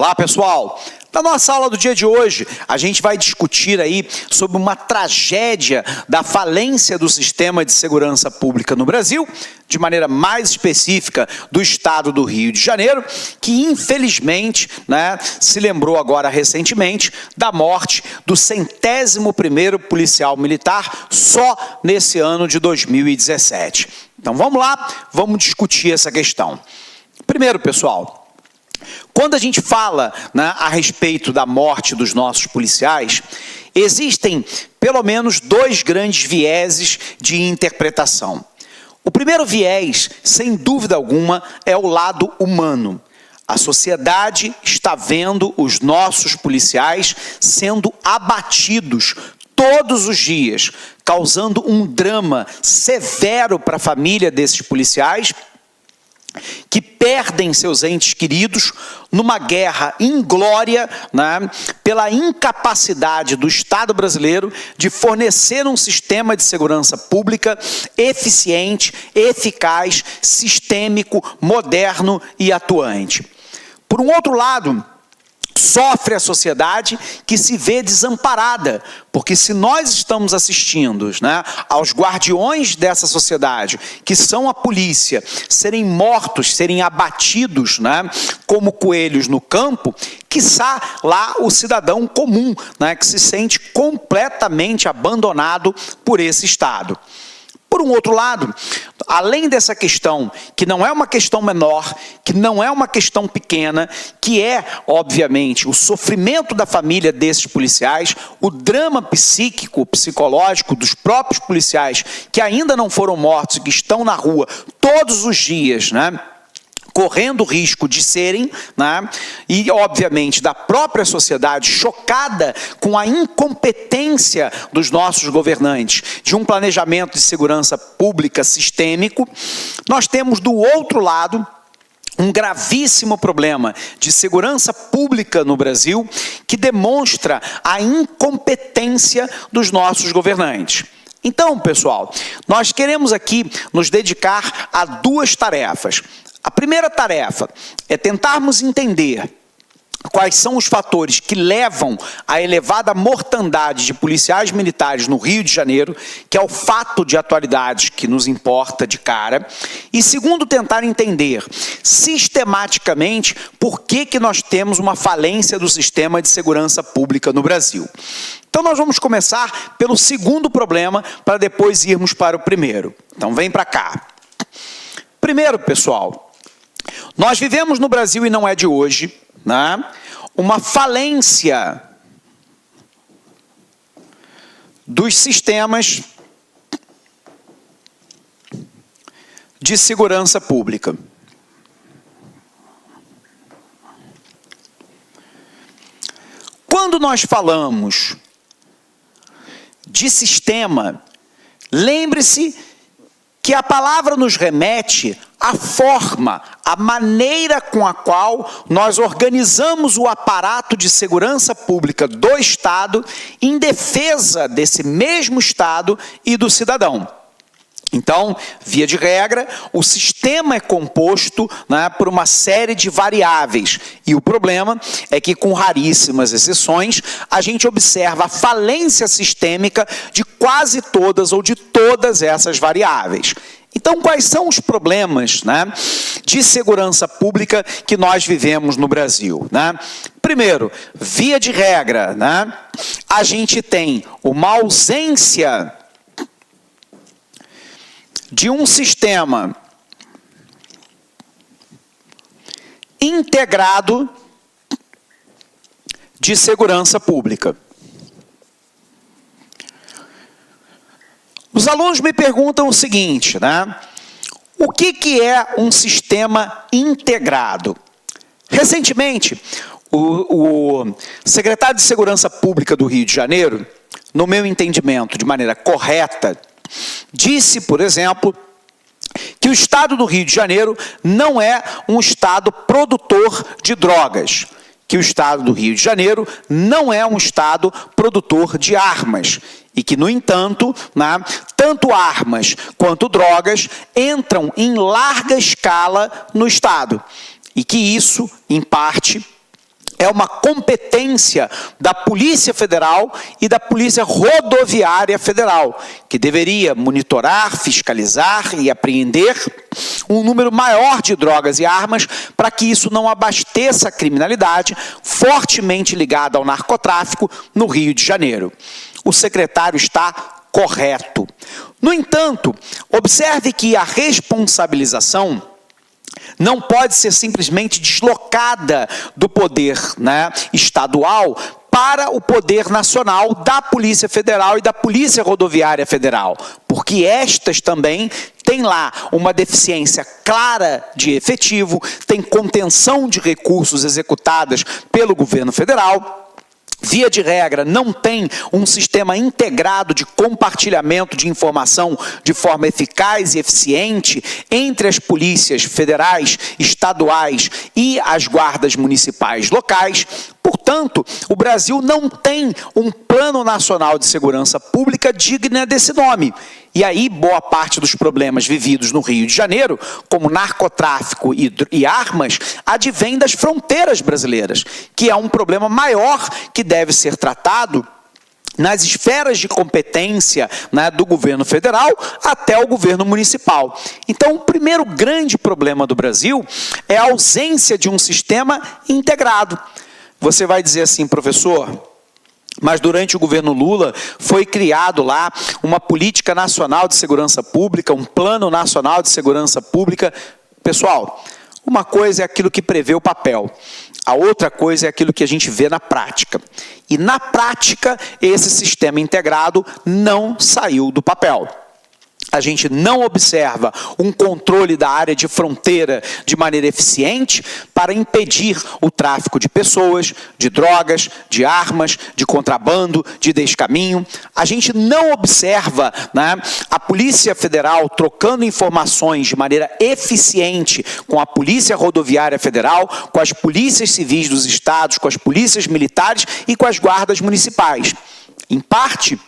Olá, pessoal! Na nossa aula do dia de hoje, a gente vai discutir aí sobre uma tragédia da falência do sistema de segurança pública no Brasil, de maneira mais específica do estado do Rio de Janeiro, que infelizmente, se lembrou agora recentemente da morte do 101º policial militar só nesse ano de 2017. Então vamos lá, vamos discutir essa questão. Primeiro, pessoal, quando a gente fala a respeito da morte dos nossos policiais, existem pelo menos dois grandes vieses de interpretação. O primeiro viés, sem dúvida alguma, é o lado humano. A sociedade está vendo os nossos policiais sendo abatidos todos os dias, causando um drama severo para a família desses policiais, que perdem seus entes queridos numa guerra inglória, pela incapacidade do Estado brasileiro de fornecer um sistema de segurança pública eficiente, eficaz, sistêmico, moderno e atuante. Por um outro lado, sofre a sociedade que se vê desamparada, porque se nós estamos assistindo aos guardiões dessa sociedade, que são a polícia, serem mortos, serem abatidos como coelhos no campo, quiçá lá o cidadão comum, que se sente completamente abandonado por esse Estado. Por um outro lado, além dessa questão, que não é uma questão menor, que não é uma questão pequena, que é, obviamente, o sofrimento da família desses policiais, o drama psíquico, psicológico dos próprios policiais que ainda não foram mortos e que estão na rua todos os dias, correndo o risco de serem, e obviamente da própria sociedade chocada com a incompetência dos nossos governantes de um planejamento de segurança pública sistêmico, nós temos do outro lado um gravíssimo problema de segurança pública no Brasil que demonstra a incompetência dos nossos governantes. Então, pessoal, nós queremos aqui nos dedicar a duas tarefas. A primeira tarefa é tentarmos entender quais são os fatores que levam à elevada mortandade de policiais militares no Rio de Janeiro, que é o fato de atualidade que nos importa de cara. E segundo, tentar entender sistematicamente por que nós temos uma falência do sistema de segurança pública no Brasil. Então nós vamos começar pelo segundo problema para depois irmos para o primeiro. Então vem para cá. Primeiro, pessoal, nós vivemos no Brasil, e não é de hoje, uma falência dos sistemas de segurança pública. Quando nós falamos de sistema, lembre-se que a palavra nos remete à forma, à maneira com a qual nós organizamos o aparato de segurança pública do Estado em defesa desse mesmo Estado e do cidadão. Então, via de regra, o sistema é composto por uma série de variáveis. E o problema é que, com raríssimas exceções, a gente observa a falência sistêmica de quase todas ou de todas essas variáveis. Então, quais são os problemas de segurança pública que nós vivemos no Brasil? Primeiro, via de regra, a gente tem uma ausência de um sistema integrado de segurança pública. Os alunos me perguntam o seguinte, o que é um sistema integrado? Recentemente, o secretário de Segurança Pública do Rio de Janeiro, no meu entendimento, de maneira correta, disse, por exemplo, que o Estado do Rio de Janeiro não é um Estado produtor de drogas, que o Estado do Rio de Janeiro não é um Estado produtor de armas, e que, no entanto, tanto armas quanto drogas entram em larga escala no Estado, e que isso, em parte, é uma competência da Polícia Federal e da Polícia Rodoviária Federal, que deveria monitorar, fiscalizar e apreender um número maior de drogas e armas para que isso não abasteça a criminalidade fortemente ligada ao narcotráfico no Rio de Janeiro. O secretário está correto. No entanto, observe que a responsabilização não pode ser simplesmente deslocada do poder, estadual para o poder nacional da Polícia Federal e da Polícia Rodoviária Federal, porque estas também têm lá uma deficiência clara de efetivo, tem contenção de recursos executadas pelo governo federal. Via de regra, não tem um sistema integrado de compartilhamento de informação de forma eficaz e eficiente entre as polícias federais, estaduais e as guardas municipais locais. Portanto, o Brasil não tem um Plano Nacional de Segurança Pública digno desse nome. E aí, boa parte dos problemas vividos no Rio de Janeiro, como narcotráfico e armas, advém das fronteiras brasileiras, que é um problema maior que deve ser tratado nas esferas de competência do governo federal até o governo municipal. Então, o primeiro grande problema do Brasil é a ausência de um sistema integrado. Você vai dizer assim, professor, mas durante o governo Lula foi criado lá uma política nacional de segurança pública, um plano nacional de segurança pública. Pessoal, uma coisa é aquilo que prevê o papel, a outra coisa é aquilo que a gente vê na prática. E na prática, esse sistema integrado não saiu do papel. A gente não observa um controle da área de fronteira de maneira eficiente para impedir o tráfico de pessoas, de drogas, de armas, de contrabando, de descaminho. A gente não observa a Polícia Federal trocando informações de maneira eficiente com a Polícia Rodoviária Federal, com as polícias civis dos estados, com as polícias militares e com as guardas municipais. Em parte,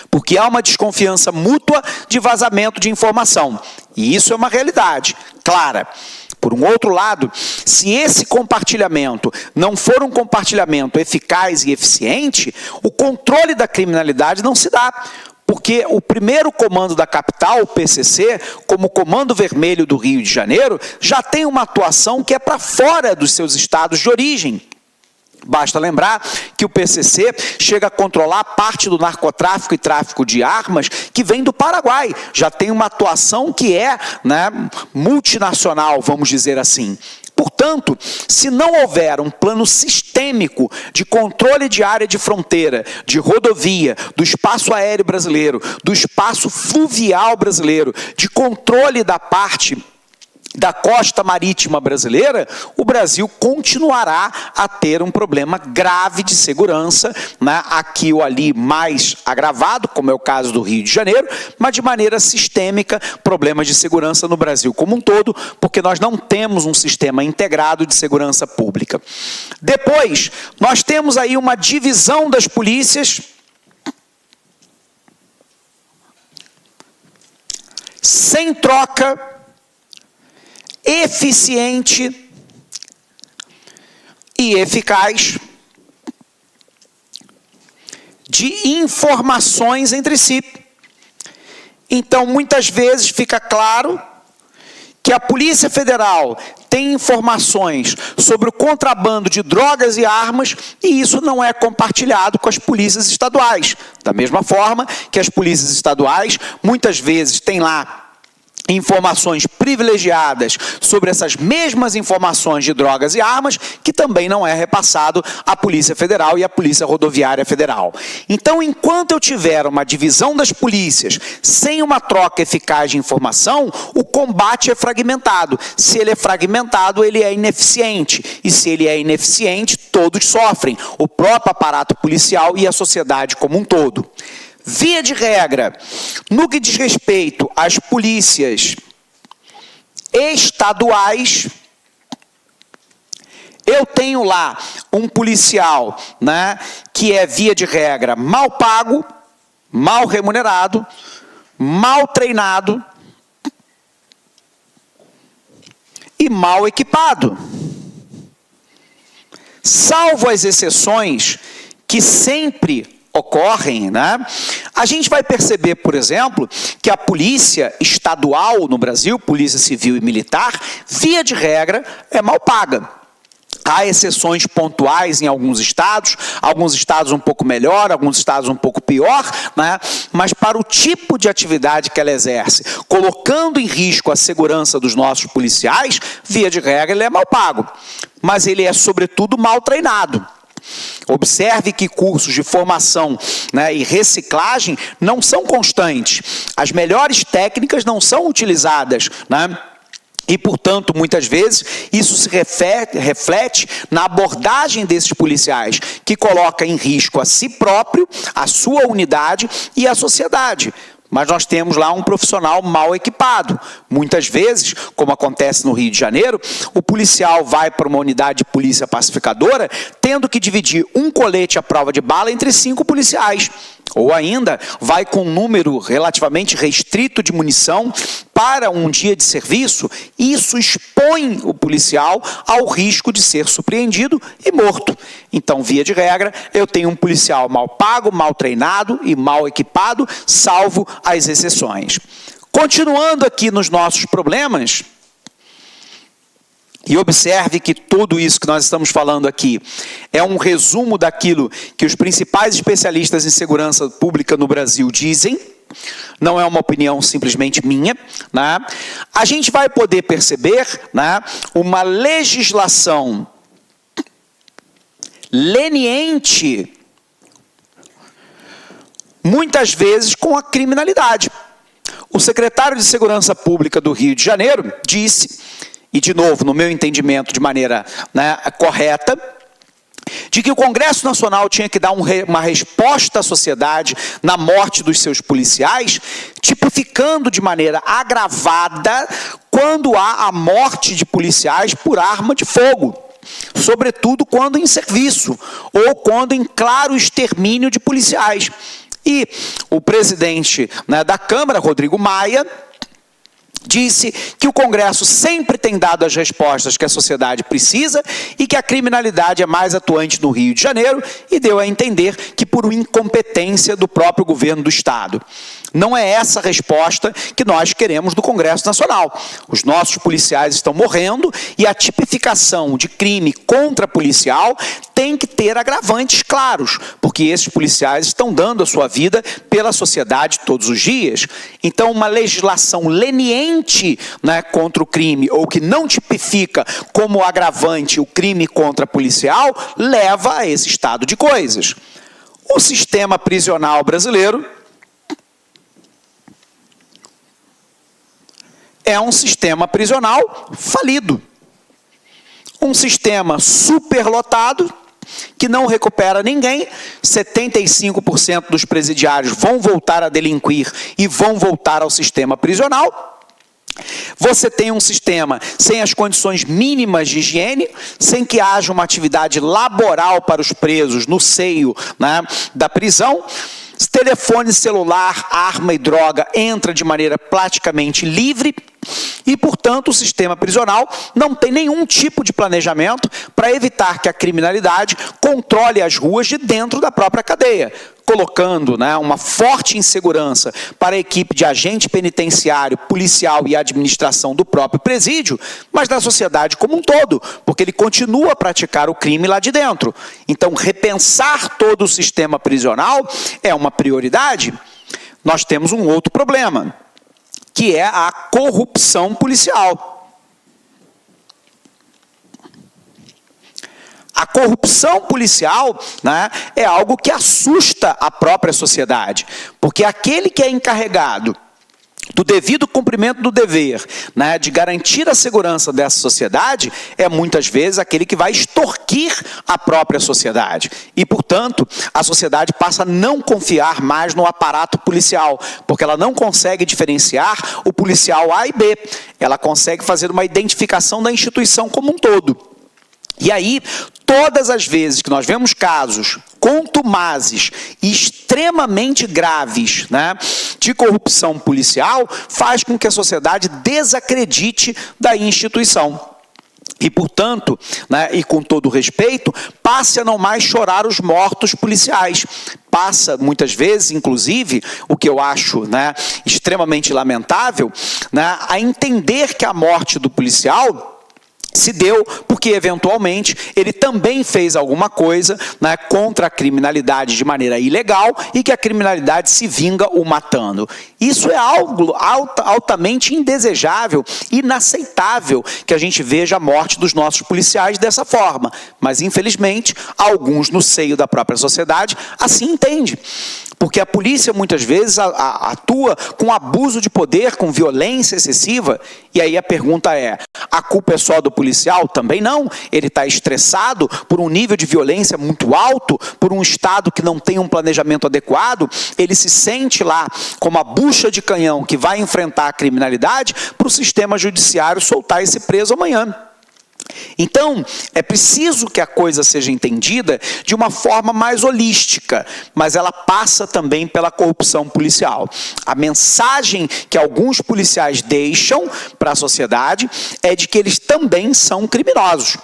porque há uma desconfiança mútua de vazamento de informação. E isso é uma realidade clara. Por um outro lado, se esse compartilhamento não for um compartilhamento eficaz e eficiente, o controle da criminalidade não se dá. Porque o primeiro comando da capital, o PCC, como Comando Vermelho do Rio de Janeiro, já tem uma atuação que é para fora dos seus estados de origem. Basta lembrar que o PCC chega a controlar parte do narcotráfico e tráfico de armas que vem do Paraguai. Já tem uma atuação que é multinacional, vamos dizer assim. Portanto, se não houver um plano sistêmico de controle de área de fronteira, de rodovia, do espaço aéreo brasileiro, do espaço fluvial brasileiro, de controle da parte da costa marítima brasileira, o Brasil continuará a ter um problema grave de segurança, aqui ou ali mais agravado, como é o caso do Rio de Janeiro, mas de maneira sistêmica, problemas de segurança no Brasil como um todo, porque nós não temos um sistema integrado de segurança pública. Depois, nós temos aí uma divisão das polícias sem troca eficiente e eficaz de informações entre si. Então, muitas vezes fica claro que a Polícia Federal tem informações sobre o contrabando de drogas e armas e isso não é compartilhado com as polícias estaduais. Da mesma forma que as polícias estaduais muitas vezes têm lá informações privilegiadas sobre essas mesmas informações de drogas e armas, que também não é repassado à Polícia Federal e à Polícia Rodoviária Federal. Então, enquanto eu tiver uma divisão das polícias sem uma troca eficaz de informação, o combate é fragmentado. Se ele é fragmentado, ele é ineficiente. E se ele é ineficiente, todos sofrem, o próprio aparato policial e a sociedade como um todo. Via de regra, no que diz respeito às polícias estaduais, eu tenho lá um policial, que é, via de regra, mal pago, mal remunerado, mal treinado e mal equipado. Salvo as exceções que sempre ocorrem, né? A gente vai perceber, por exemplo, que a polícia estadual no Brasil, polícia civil e militar, via de regra, é mal paga. Há exceções pontuais em alguns estados um pouco melhor, alguns estados um pouco pior, né? Mas para o tipo de atividade que ela exerce, colocando em risco a segurança dos nossos policiais, via de regra ele é mal pago. Mas ele é, sobretudo, mal treinado. Observe que cursos de formação, né, e reciclagem não são constantes. As melhores técnicas não são utilizadas, né? E, portanto, muitas vezes, isso se reflete na abordagem desses policiais, que coloca em risco a si próprio, a sua unidade e a sociedade. Mas nós temos lá um profissional mal equipado. Muitas vezes, como acontece no Rio de Janeiro, o policial vai para uma unidade de polícia pacificadora tendo que dividir um colete à prova de bala entre 5 policiais. Ou ainda, vai com um número relativamente restrito de munição para um dia de serviço, e isso expõe o policial ao risco de ser surpreendido e morto. Então, via de regra, eu tenho um policial mal pago, mal treinado e mal equipado, salvo as exceções. Continuando aqui nos nossos problemas, e observe que tudo isso que nós estamos falando aqui é um resumo daquilo que os principais especialistas em segurança pública no Brasil dizem, não é uma opinião simplesmente minha, né? A gente vai poder perceber, né, uma legislação leniente, muitas vezes com a criminalidade. O secretário de Segurança Pública do Rio de Janeiro disse, e de novo, no meu entendimento, de maneira, né, correta, de que o Congresso Nacional tinha que dar uma resposta à sociedade na morte dos seus policiais, tipificando de maneira agravada quando há a morte de policiais por arma de fogo, sobretudo quando em serviço, ou quando em claro extermínio de policiais. E o presidente, né, da Câmara, Rodrigo Maia, disse que o Congresso sempre tem dado as respostas que a sociedade precisa e que a criminalidade é mais atuante no Rio de Janeiro, e deu a entender que por incompetência do próprio governo do Estado. Não é essa a resposta que nós queremos do Congresso Nacional. Os nossos policiais estão morrendo e a tipificação de crime contra policial tem que ter agravantes claros, porque esses policiais estão dando a sua vida pela sociedade todos os dias. Então, uma legislação leniente, né, contra o crime, ou que não tipifica como agravante o crime contra policial, leva a esse estado de coisas. O sistema prisional brasileiro é um sistema prisional falido. Um sistema superlotado, que não recupera ninguém. 75% dos presidiários vão voltar a delinquir e vão voltar ao sistema prisional. Você tem um sistema sem as condições mínimas de higiene, sem que haja uma atividade laboral para os presos no seio, né, da prisão. Telefone celular, arma e droga entra de maneira praticamente livre e, portanto, o sistema prisional não tem nenhum tipo de planejamento para evitar que a criminalidade controle as ruas de dentro da própria cadeia, colocando, né, uma forte insegurança para a equipe de agente penitenciário, policial e administração do próprio presídio, mas da sociedade como um todo, porque ele continua a praticar o crime lá de dentro. Então, repensar todo o sistema prisional é uma prioridade. Nós temos um outro problema, que é a corrupção policial. A corrupção policial, né, é algo que assusta a própria sociedade, porque aquele que é encarregado do devido cumprimento do dever, né, de garantir a segurança dessa sociedade, é muitas vezes aquele que vai extorquir a própria sociedade. E, portanto, a sociedade passa a não confiar mais no aparato policial, porque ela não consegue diferenciar o policial A e B. Ela consegue fazer uma identificação da instituição como um todo. E aí, todas as vezes que nós vemos casos contumazes e extremamente graves, né, de corrupção policial, faz com que a sociedade desacredite da instituição. E, portanto, né, e com todo respeito, passe a não mais chorar os mortos policiais. Passa, muitas vezes, inclusive, o que eu acho, né, extremamente lamentável, né, a entender que a morte do policial se deu porque, eventualmente, ele também fez alguma coisa, né, contra a criminalidade de maneira ilegal e que a criminalidade se vinga o matando. Isso é algo altamente indesejável, inaceitável que a gente veja a morte dos nossos policiais dessa forma. Mas, infelizmente, alguns no seio da própria sociedade assim entendem. Porque a polícia, muitas vezes, atua com abuso de poder, com violência excessiva. E aí a pergunta é, a culpa é só do policial? Também não. Ele está estressado por um nível de violência muito alto, por um Estado que não tem um planejamento adequado. Ele se sente lá como a bucha de canhão que vai enfrentar a criminalidade para o sistema judiciário soltar esse preso amanhã. Então, é preciso que a coisa seja entendida de uma forma mais holística, mas ela passa também pela corrupção policial. A mensagem que alguns policiais deixam para a sociedade é de que eles também são criminosos.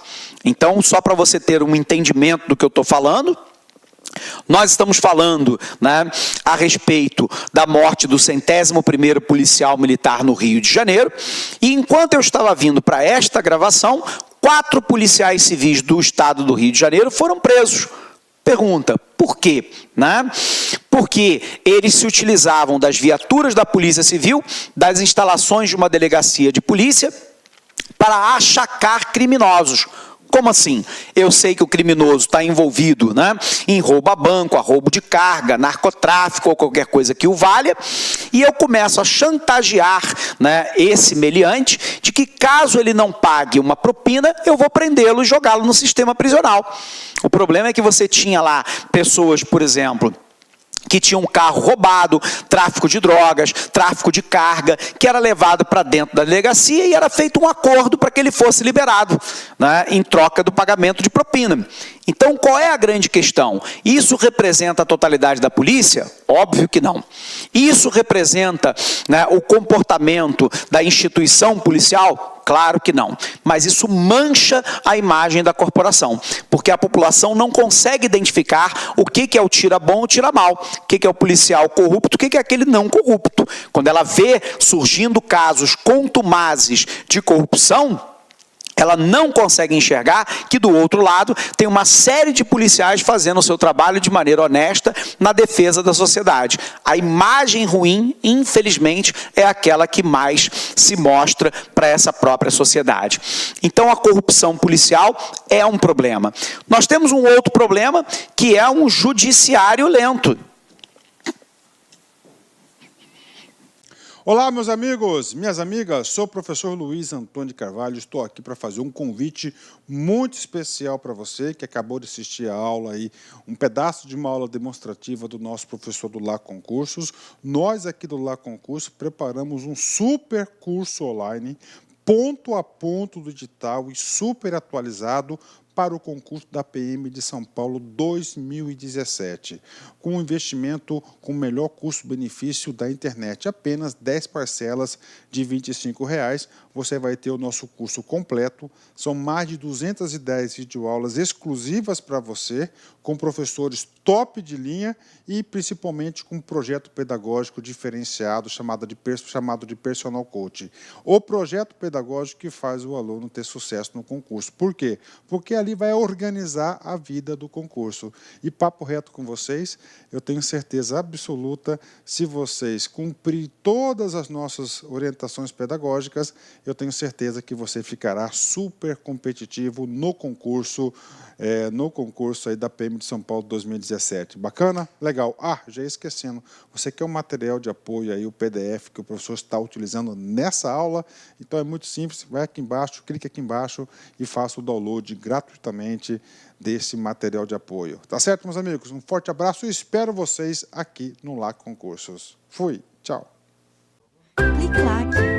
Então, só para você ter um entendimento do que eu estou falando, nós estamos falando, né, a respeito da morte do 101º policial militar no Rio de Janeiro, e enquanto eu estava vindo para esta gravação, 4 policiais civis do estado do Rio de Janeiro foram presos. Pergunta, por quê? Né? Porque eles se utilizavam das viaturas da Polícia Civil, das instalações de uma delegacia de polícia, para achacar criminosos. Como assim? Eu sei que o criminoso está envolvido, né, em roubo a banco, a roubo de carga, narcotráfico ou qualquer coisa que o valha, e eu começo a chantagear, né, esse meliante de que caso ele não pague uma propina, eu vou prendê-lo e jogá-lo no sistema prisional. O problema é que você tinha lá pessoas, por exemplo, que tinha um carro roubado, tráfico de drogas, tráfico de carga, que era levado para dentro da delegacia e era feito um acordo para que ele fosse liberado, né, em troca do pagamento de propina. Então, qual é a grande questão? Isso representa a totalidade da polícia? Óbvio que não. Isso representa, né, o comportamento da instituição policial? Claro que não. Mas isso mancha a imagem da corporação, porque a população não consegue identificar o que é o tira bom e o tira mal, o que é o policial corrupto, o que é aquele não corrupto. Quando ela vê surgindo casos contumazes de corrupção, ela não consegue enxergar que do outro lado tem uma série de policiais fazendo o seu trabalho de maneira honesta na defesa da sociedade. A imagem ruim, infelizmente, é aquela que mais se mostra para essa própria sociedade. Então a corrupção policial é um problema. Nós temos um outro problema que é um judiciário lento. Olá, meus amigos, minhas amigas, sou o professor Luiz Antônio de Carvalho, estou aqui para fazer um convite muito especial para você que acabou de assistir a aula aí, um pedaço de uma aula demonstrativa do nosso professor do Lá Concursos. Nós aqui do Lá Concursos preparamos um super curso online, ponto a ponto do edital e super atualizado para o concurso da PM de São Paulo 2017, com um investimento com o melhor custo-benefício da internet, apenas 10 parcelas de R$ 25,00, você vai ter o nosso curso completo, são mais de 210 videoaulas exclusivas para você, com professores top de linha e principalmente com um projeto pedagógico diferenciado chamado de Personal Coach. O projeto pedagógico que faz o aluno ter sucesso no concurso. Por quê? Porque ali vai organizar a vida do concurso. E papo reto com vocês, eu tenho certeza absoluta, se vocês cumprirem todas as nossas orientações pedagógicas, eu tenho certeza que você ficará super competitivo no concurso aí da PM de São Paulo 2017. Bacana? Legal. Ah, já ia esquecendo, você quer um material de apoio aí, o PDF que o professor está utilizando nessa aula, então é muito simples, vai aqui embaixo, clique aqui embaixo e faça o download gratuitamente desse material de apoio. Tá certo, meus amigos? Um forte abraço e espero vocês aqui no Lá Concursos. Fui, tchau. Clique lá.